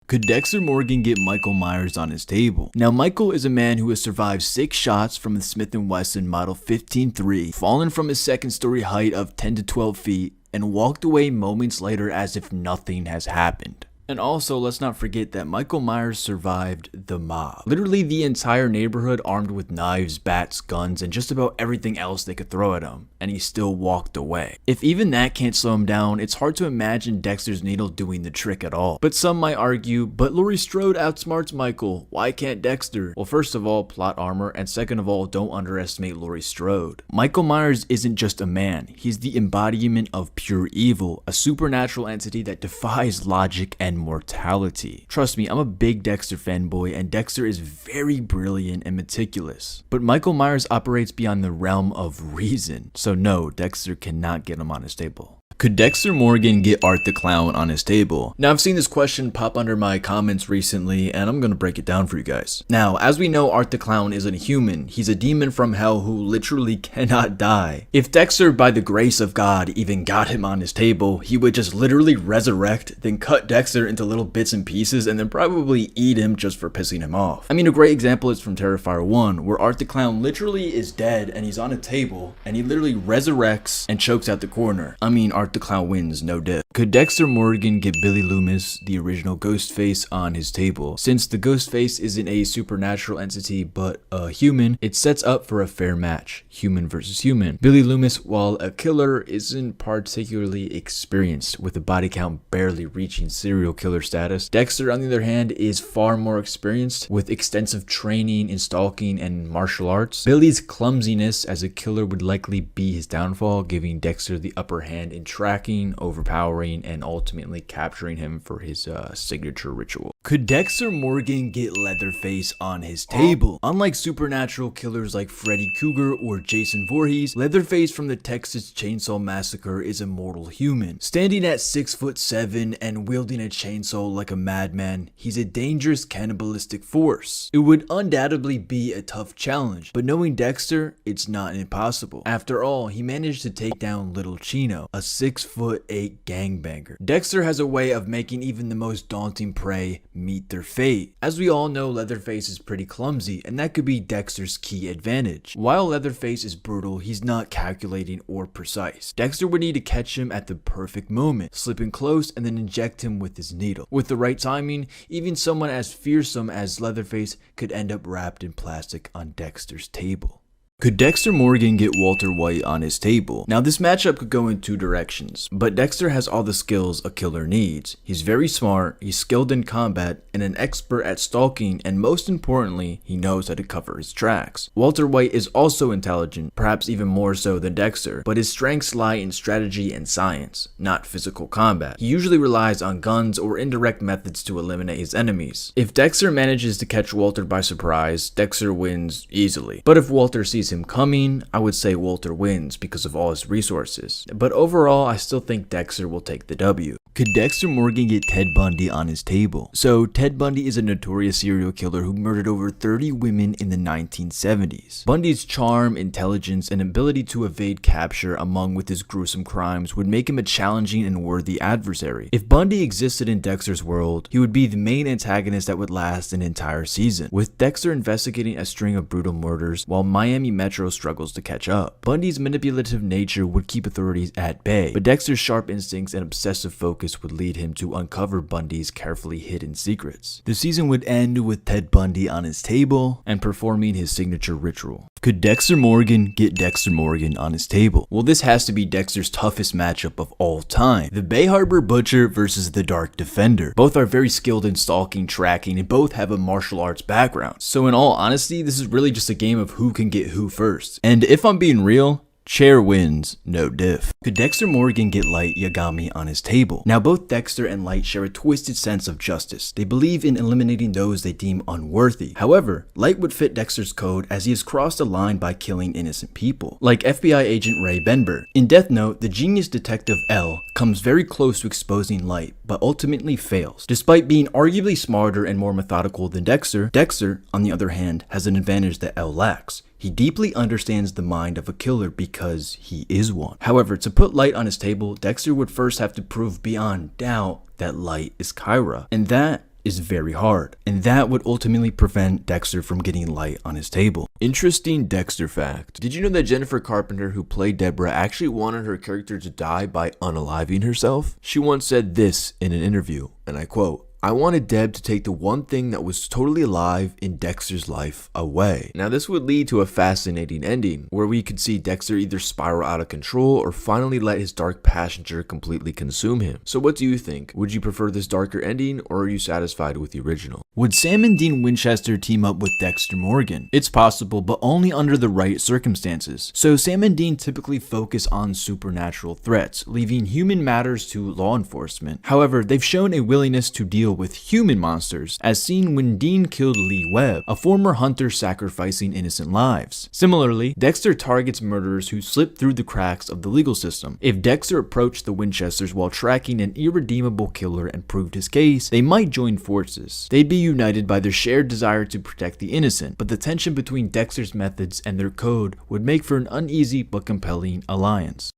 Could Dexter Morgan get Michael Myers on his table? Now, Michael is a man who has survived 6 shots from the Smith & Wesson Model 15-3, fallen from his second-story height of 10 to 12 feet, and walked away moments later as if nothing has happened. And also, let's not forget that Michael Myers survived the mob. Literally the entire neighborhood armed with knives, bats, guns, and just about everything else they could throw at him, and he still walked away. If even that can't slow him down, it's hard to imagine Dexter's needle doing the trick at all. But some might argue, but Laurie Strode outsmarts Michael, why can't Dexter? Well, first of all, plot armor, and second of all, don't underestimate Laurie Strode. Michael Myers isn't just a man, he's the embodiment of pure evil, a supernatural entity that defies logic and mortality. Trust me, I'm a big Dexter fanboy, and Dexter is very brilliant and meticulous. But Michael Myers operates beyond the realm of reason, so no, Dexter cannot get him on his table. Could Dexter Morgan get Art the Clown on his table? Now, I've seen this question pop under my comments recently, and I'm gonna break it down for you guys. Now, as we know, Art the Clown isn't a human. He's a demon from hell who literally cannot die. If Dexter, by the grace of God, even got him on his table, he would just literally resurrect, then cut Dexter into little bits and pieces, and then probably eat him just for pissing him off. I mean, a great example is from Terrifier 1, where Art the Clown literally is dead, and he's on a table, and he literally resurrects and chokes out the corner. I mean, Art the Clown wins, no diff. Could Dexter Morgan get Billy Lumis, the original Ghostface, on his table? Since the Ghostface isn't a supernatural entity but a human, it sets up for a fair match, human versus human. Billy Lumis, while a killer, isn't particularly experienced, with a body count barely reaching serial killer status. Dexter, on the other hand, is far more experienced, with extensive training in stalking and martial arts. Billy's clumsiness as a killer would likely be his downfall, giving Dexter the upper hand in tracking, overpowering, and ultimately capturing him for his signature ritual. Could Dexter Morgan get Leatherface on his table? Unlike supernatural killers like Freddy Krueger or Jason Voorhees, Leatherface from the Texas Chainsaw Massacre is a mortal human. Standing at 6'7" and wielding a chainsaw like a madman, he's a dangerous cannibalistic force. It would undoubtedly be a tough challenge, but knowing Dexter, it's not impossible. After all, he managed to take down Little Chino, a 6'8" gangbanger. Dexter has a way of making even the most daunting prey meet their fate. As we all know, Leatherface is pretty clumsy, and that could be Dexter's key advantage. While Leatherface is brutal, he's not calculating or precise. Dexter would need to catch him at the perfect moment, slip in close, and then inject him with his needle. With the right timing, even someone as fearsome as Leatherface could end up wrapped in plastic on Dexter's table. Could Dexter Morgan get Walter White on his table? Now, this matchup could go in 2 directions, but Dexter has all the skills a killer needs. He's very smart, he's skilled in combat, and an expert at stalking, and most importantly, he knows how to cover his tracks. Walter White is also intelligent, perhaps even more so than Dexter, but his strengths lie in strategy and science, not physical combat. He usually relies on guns or indirect methods to eliminate his enemies. If Dexter manages to catch Walter by surprise, Dexter wins easily. But if Walter sees him coming, I would say Walter wins because of all his resources. But overall, I still think Dexter will take the W. Could Dexter Morgan get Ted Bundy on his table? So, Ted Bundy is a notorious serial killer who murdered over 30 women in the 1970s. Bundy's charm, intelligence, and ability to evade capture among with his gruesome crimes would make him a challenging and worthy adversary. If Bundy existed in Dexter's world, he would be the main antagonist that would last an entire season, with Dexter investigating a string of brutal murders while Miami Metro struggles to catch up. Bundy's manipulative nature would keep authorities at bay, but Dexter's sharp instincts and obsessive focus would lead him to uncover Bundy's carefully hidden secrets. The season would end with Ted Bundy on his table and performing his signature ritual. Could Dexter Morgan get Dexter Morgan on his table? Well, this has to be Dexter's toughest matchup of all time. The Bay Harbor Butcher versus the Dark Defender. Both are very skilled in stalking, tracking, and both have a martial arts background. So in all honesty, this is really just a game of who can get who first. And if I'm being real, Chair wins, no diff. Could Dexter Morgan get Light Yagami on his table? Now, both Dexter and Light share a twisted sense of justice. They believe in eliminating those they deem unworthy. However, Light would fit Dexter's code as he has crossed a line by killing innocent people, like FBI agent Ray Benber. In Death Note, the genius detective L comes very close to exposing Light, but ultimately fails. Despite being arguably smarter and more methodical than Dexter, Dexter, on the other hand, has an advantage that L lacks. He deeply understands the mind of a killer because he is one. However, to put Light on his table, Dexter would first have to prove beyond doubt that Light is Kyra, and that is very hard, and that would ultimately prevent Dexter from getting light on his table. Interesting Dexter fact. Did you know that Jennifer Carpenter, who played Deborah, actually wanted her character to die by unaliving herself? She once said this in an interview, and I quote, "I wanted Deb to take the one thing that was totally alive in Dexter's life away." Now this would lead to a fascinating ending, where we could see Dexter either spiral out of control or finally let his dark passenger completely consume him. So what do you think? Would you prefer this darker ending, or are you satisfied with the original? Would Sam and Dean Winchester team up with Dexter Morgan? It's possible, but only under the right circumstances. So Sam and Dean typically focus on supernatural threats, leaving human matters to law enforcement. However, they've shown a willingness to deal with human monsters, as seen when Dean killed Lee Webb, a former hunter sacrificing innocent lives. Similarly, Dexter targets murderers who slip through the cracks of the legal system. If Dexter approached the Winchesters while tracking an irredeemable killer and proved his case, they might join forces. They'd be united by their shared desire to protect the innocent, but the tension between Dexter's methods and their code would make for an uneasy but compelling alliance.